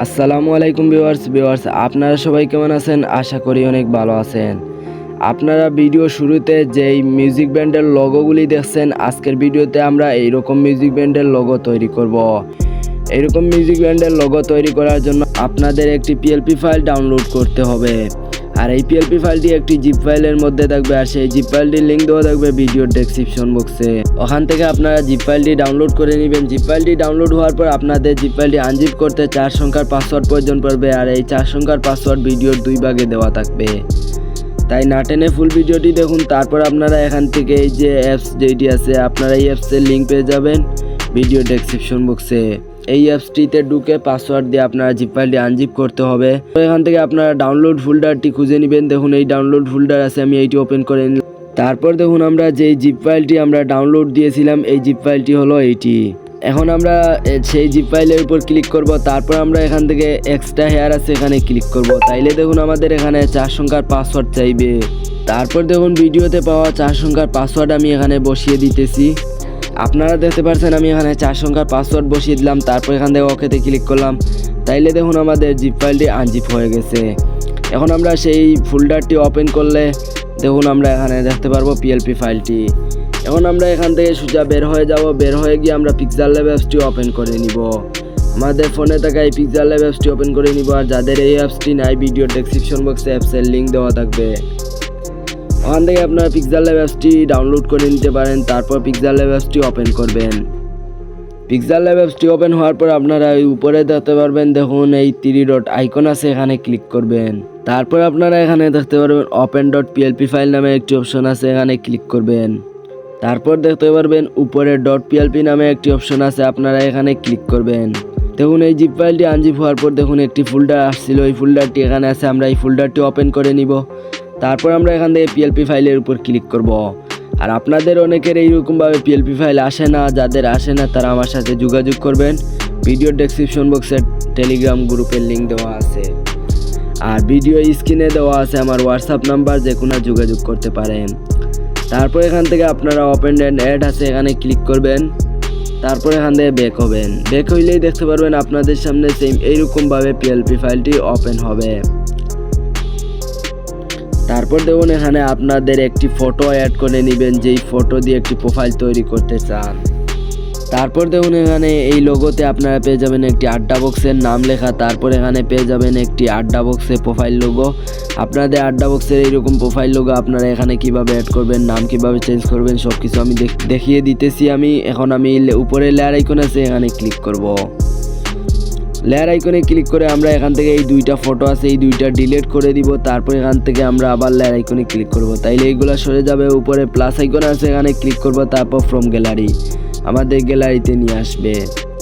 আসসালামু আলাইকুম ভিউয়ার্স আপনারা সবাই কেমন আছেন? আশা করি অনেক ভালো আছেন। আপনারা ভিডিও শুরুতে যেই মিউজিক ব্যান্ডের লোগোগুলি দেখছেন, আজকের ভিডিওতে আমরা এইরকম মিউজিক ব্যান্ডের লোগো তৈরি করব। এইরকম মিউজিক ব্যান্ডের লোগো তৈরি করার জন্য আপনাদের একটি পিএলপি ফাইল ডাউনলোড করতে হবে। আর এই পিএলপি ফাইলটি একটি জিপ ফাইলের মধ্যে থাকবে, আর সেই জিপ ফাইলটির লিঙ্ক দেওয়া থাকবে ভিডিওর ডেসক্রিপশন বক্সে। ওখান থেকে আপনারা জিপ ফাইলটি ডাউনলোড করে নেবেন। জিপ ফাইলটি ডাউনলোড হওয়ার পর আপনাদের জিপ ফাইলটি আনজিপ করতে 4 সংখ্যার পাসওয়ার্ড প্রয়োজন পড়বে, আর এই 4 সংখ্যার পাসওয়ার্ড ভিডিওর 2 ভাগে দেওয়া থাকবে। তাই না টেনে ফুল ভিডিওটি দেখুন। তারপর আপনারা এখান থেকে এই যে অ্যাপস যেটি আছে, আপনারা এই অ্যাপসের লিঙ্ক পেয়ে যাবেন ভিডিও ডেসক্রিপশন বক্সে। এই অ্যাপসটিতে ঢুকে পাসওয়ার্ড দিয়ে আপনারা জিপ ফাইলটি আনজিপ করতে হবে। তো এখান থেকে আপনারা ডাউনলোড ফোল্ডারটি খুঁজে নেবেন। দেখুন এই ডাউনলোড ফোল্ডার আছে, আমি এইটি ওপেন করে নিলাম। তারপর দেখুন আমরা যেই জিপ ফাইলটি আমরা ডাউনলোড দিয়েছিলাম, এই জিপ ফাইলটি হলো এইটি। এখন আমরা সেই জিপ ফাইলের উপর ক্লিক করব। তারপর আমরা এখান থেকে এক্সট্রা হেয়ার আছে, এখানে ক্লিক করব। তাইলে দেখুন আমাদের এখানে 4 সংখ্যার পাসওয়ার্ড চাইবে। তারপর দেখুন ভিডিওতে পাওয়া 4 সংখ্যার পাসওয়ার্ড আমি এখানে বসিয়ে দিতেছি। আপনারা দেখতে পাচ্ছেন আমি এখানে 4 সংখ্যার পাসওয়ার্ড বসিয়ে দিলাম। তারপর এখান থেকে ওকেতে ক্লিক করলাম। তাইলে দেখুন আমাদের জিপ ফাইলটি আনজিপ হয়ে গেছে। এখন আমরা সেই ফোল্ডারটি ওপেন করলে দেখুন আমরা এখানে দেখতে পারবো পিএলপি ফাইলটি। এখন আমরা এখান থেকে সোজা বের হয়ে যাব। বের হয়ে গিয়ে আমরা Pixellab অ্যাপসটি ওপেন করে নিব। আমাদের ফোনে থাকা এই Pixellab অ্যাপসটি ওপেন করে নিব। আর যাদের এই অ্যাপসটি নাই, ভিডিও ডেসক্রিপশন বক্সে অ্যাপসের লিঙ্ক দেওয়া থাকবে। ওখান থেকে আপনারা Pixellab অ্যাপসটি ডাউনলোড করে নিতে পারেন। তারপর Pixellab অ্যাপসটি ওপেন করবেন। Pixellab অ্যাপসটি ওপেন হওয়ার পর আপনারা এই উপরে দেখতে পারবেন, দেখুন এই 3 ডট আইকন আছে, এখানে ক্লিক করবেন। তারপর আপনারা এখানে দেখতে পারবেন open.plp ফাইল নামে একটি অপশন আছে, এখানে ক্লিক করবেন। তারপর দেখতে পারবেন উপরে .plp নামে একটি অপশন আছে, আপনারা এখানে ক্লিক করবেন। দেখুন এই জিপ ফাইলটি আনজিপ হওয়ার পর দেখুন একটি ফোল্ডার আসছিল, এই ফোল্ডারটি এখানে আছে। আমরা এই ফোল্ডারটি ওপেন করে নিব। তারপর আমরা এখান থেকে পিএলপি ফাইলের উপর ক্লিক করব। আর আপনাদের অনেকের এইরকমভাবে পিএলপি ফাইল আসে না, যাদের আসে না তারা আমার সাথে যোগাযোগ করবেন। ভিডিও ডেসক্রিপশন বক্সে টেলিগ্রাম গ্রুপের লিঙ্ক দেওয়া আছে, আর ভিডিও স্ক্রিনে দেওয়া আছে আমার হোয়াটসঅ্যাপ নাম্বার, যে কোনো যোগাযোগ করতে পারেন। তারপর এখান থেকে আপনারা ওপেন অ্যান্ড অ্যাড আছে, এখানে ক্লিক করবেন। তারপর এখান থেকে ব্যাক হবেন। ব্যাক হইলেই দেখতে পারবেন আপনাদের সামনে সেম এইরকমভাবে পিএলপি ফাইলটি ওপেন হবে। তারপর দেখুন এখানে আপনাদের একটি ফটো অ্যাড করে নেবেন, যেই ফটো দিয়ে একটি প্রোফাইল তৈরি করতে চান। তারপর দেখুন এখানে এই লোগোতে আপনারা পেয়ে যাবেন একটি আড্ডা বক্সের নাম লেখা। তারপর এখানে পেয়ে যাবেন একটি আড্ডা বক্সে প্রোফাইল লোগো। আপনাদের আড্ডা বক্সের এইরকম প্রোফাইল লোগো আপনারা এখানে কিভাবে অ্যাড করবেন, নাম কিভাবে চেঞ্জ করবেন, সব কিছু আমি দেখিয়ে দিতেছি। এখন আমি উপরে লেয়ার আইকন আছে, এখানে ক্লিক করব। লেয়ার আইকনে ক্লিক করে আমরা এখান থেকে এই 2টা ফটো আছে, এই 2টা ডিলিট করে দিব। তারপর এখান থেকে আমরা আবার লেয়ার আইকনে ক্লিক করব। তাইলে এইগুলো সরে যাবে। উপরে প্লাস আইকন আছে, এখানে ক্লিক করব। তারপর ফ্রম গ্যালারি আমাদের গ্যালারিতে নিয়ে আসবে।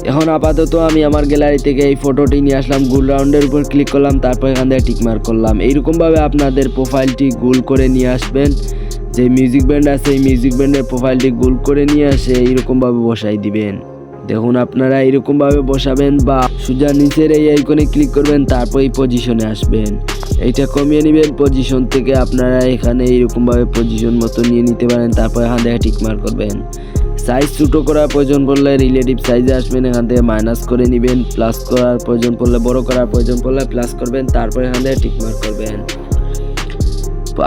এখন আপাতত আমি আমার গ্যালারি থেকে এই ফটোটি নিয়ে আসলাম, গোল রাউন্ডের উপর ক্লিক করলাম। তারপর এখান থেকে টিকমার্ক করলাম। এইরকমভাবে আপনাদের প্রোফাইলটি গোল করে নিয়ে আসবেন। যে মিউজিক ব্যান্ড আছে, এই মিউজিক ব্যান্ডের প্রোফাইলটি গোল করে নিয়ে আসে এইরকমভাবে বসাই দিবেন। দেখুন আপনারা এইরকমভাবে বসাবেন, বা সোজা নিচের এই আইকনে ক্লিক করবেন। তারপর এই পজিশনে আসবেন, এইটা কমিয়ে নেবেন। পজিশন থেকে আপনারা এখানে এইরকমভাবে পজিশন মতো নিয়ে নিতে পারেন। তারপর এখান থেকে টিকমার্ক করবেন। সাইজ ছোটো করার প্রয়োজন পড়লে রিলেটিভ সাইজে আসবেন, এখান থেকে মাইনাস করে নেবেন। প্লাস করার প্রয়োজন পড়লে, বড় করার প্রয়োজন পড়লে প্লাস করবেন। তারপর এখান থেকে টিকমার্ক করবেন।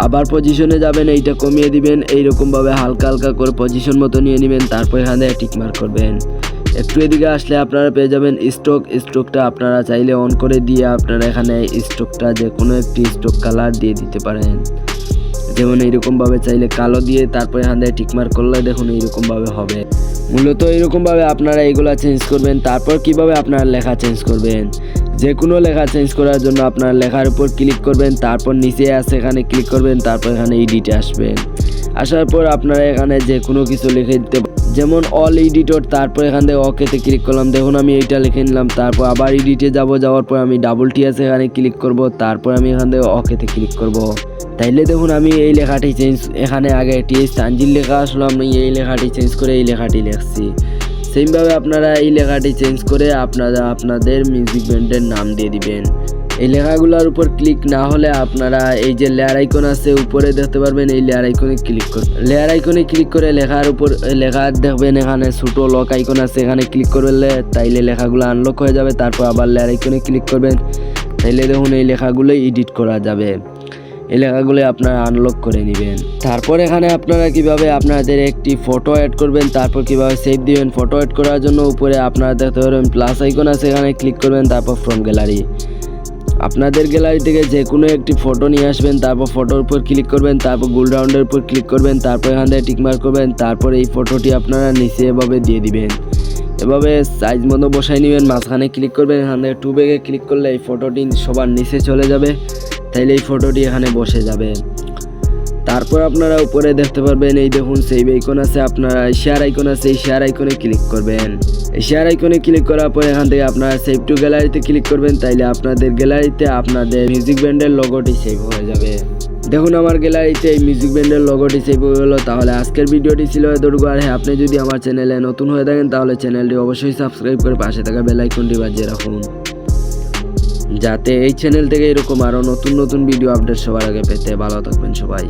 আবার পজিশনে যাবেন, এইটা কমিয়ে দিবেন। এইরকমভাবে হালকা হালকা করে পজিশন মতো নিয়ে নেবেন। তারপর এখান থেকে টিকমার্ক করবেন। একটু এদিকে আসলে আপনারা পেয়ে যাবেন স্ট্রোকটা আপনারা চাইলে অন করে দিয়ে আপনারা এখানে স্ট্রোকটা যে কোনো একটি স্ট্রোক কালার দিয়ে দিতে পারেন। যেমন এইরকমভাবে চাইলে কালো দিয়ে তারপর এখান থেকে টিকমার্ক করলে দেখুন এইরকমভাবে হবে। মূলত এইরকমভাবে আপনারা এইগুলা চেঞ্জ করবেন। তারপর কিভাবে আপনারা লেখা চেঞ্জ করবেন, যে কোনো লেখা চেঞ্জ করার জন্য আপনার লেখার উপর ক্লিক করবেন। তারপর নিচে আছে, এখানে ক্লিক করবেন। তারপর এখানে এডিটে আসবেন। আসার পর আপনারা এখানে যে কোনো কিছু লিখে দিতে, যেমন অল এডিটর। তারপর এখান থেকে ওকেতে ক্লিক করলাম। দেখুন আমি এইটা লিখে নিলাম। তারপর আবার এডিটে যাওয়ার পর আমি ডাবল টি আছে, এখানে ক্লিক করব। তারপর আমি এখান থেকে ওকেতে ক্লিক করব। তাইলে দেখুন আমি এই লেখাটি চেঞ্জ, এখানে আগে তানজিল লেখা আসলো, আমি এই লেখাটি চেঞ্জ করে এই লেখাটি লিখছি। সেমভাবে আপনারা এই লেখাটি চেঞ্জ করে আপনারা আপনাদের মিউজিক ব্যান্ডের নাম দিয়ে দিবেন। এই লেখাগুলোর উপর ক্লিক না হলে আপনারা এই যে লেয়ার আইকন আছে উপরে দেখতে পারবেন, এই লেয়ার আইকনে ক্লিক করবেন। লেয়ার আইকনে ক্লিক করে লেখার উপর লেখা দেখবেন এখানে ছোট লক আইকন আছে, এখানে ক্লিক করলে তাইলে লেখাগুলো আনলক হয়ে যাবে। তারপর আবার লেয়ার আইকনে ক্লিক করবেন, তাইলে দেখুন এই লেখাগুলো এডিট করা যাবে। এই লেখাগুলো আপনারা আনলক করে নেবেন। তারপর এখানে আপনারা কিভাবে আপনাদের একটি ফটো অ্যাড করবেন, তারপর কিভাবে সেভ দিবেন। ফটো অ্যাড করার জন্য উপরে আপনারা দেখতে পারবেন প্লাস আইকন আছে, এখানে ক্লিক করবেন। তারপর ফ্রম গ্যালারি, আপনাদের গ্যালারি থেকে যে কোনো একটি ফটো নিয়ে আসবেন। তারপর ফটোর উপর ক্লিক করবেন, তারপর গোল রাউন্ডের উপর ক্লিক করবেন, তারপর এখান থেকে টিকমার্ক করবেন। তারপর এই ফটোটি আপনারা নিচে এভাবে দিয়ে দিবেন, এভাবে সাইজ মতো বসাই নেবেন। মাঝখানে ক্লিক করবেন, এখান থেকে টু ব্যাগে ক্লিক করলে এই ফটোটি সবার নিচে চলে যাবে, তাইলে এই ফটোটি এখানে বসে যাবে। তারপর আপনারা উপরে দেখতে পারবেন এই দেখুন সেভ আইকন আছে, আপনারা শেয়ার আইকন আছে, এই শেয়ার আইকনে ক্লিক করবেন। এই শেয়ার আইকনে ক্লিক করার পর এখান থেকে আপনারা সেভ টু গ্যালারিতে ক্লিক করবেন, তাইলে আপনাদের গ্যালারিতে আপনাদের মিউজিক ব্যান্ডের লোগোটি সেভ হয়ে যাবে। দেখুন আমার গ্যালারিতে এই মিউজিক ব্যান্ডের লোগোটি সেভ হয়ে গেল। তাহলে আজকের ভিডিওটি ছিল এতটুকু। আর হ্যাঁ, আপনি যদি আমার চ্যানেলে নতুন হয়ে থাকেন তাহলে চ্যানেলটি অবশ্যই সাবস্ক্রাইব করে পাশে থাকা বেল আইকনটি বাজিয়ে রাখুন, যাতে এই চ্যানেল থেকে এরকম আরও নতুন নতুন ভিডিও আপডেট সবার আগে পেতে। ভালো থাকবেন সবাই।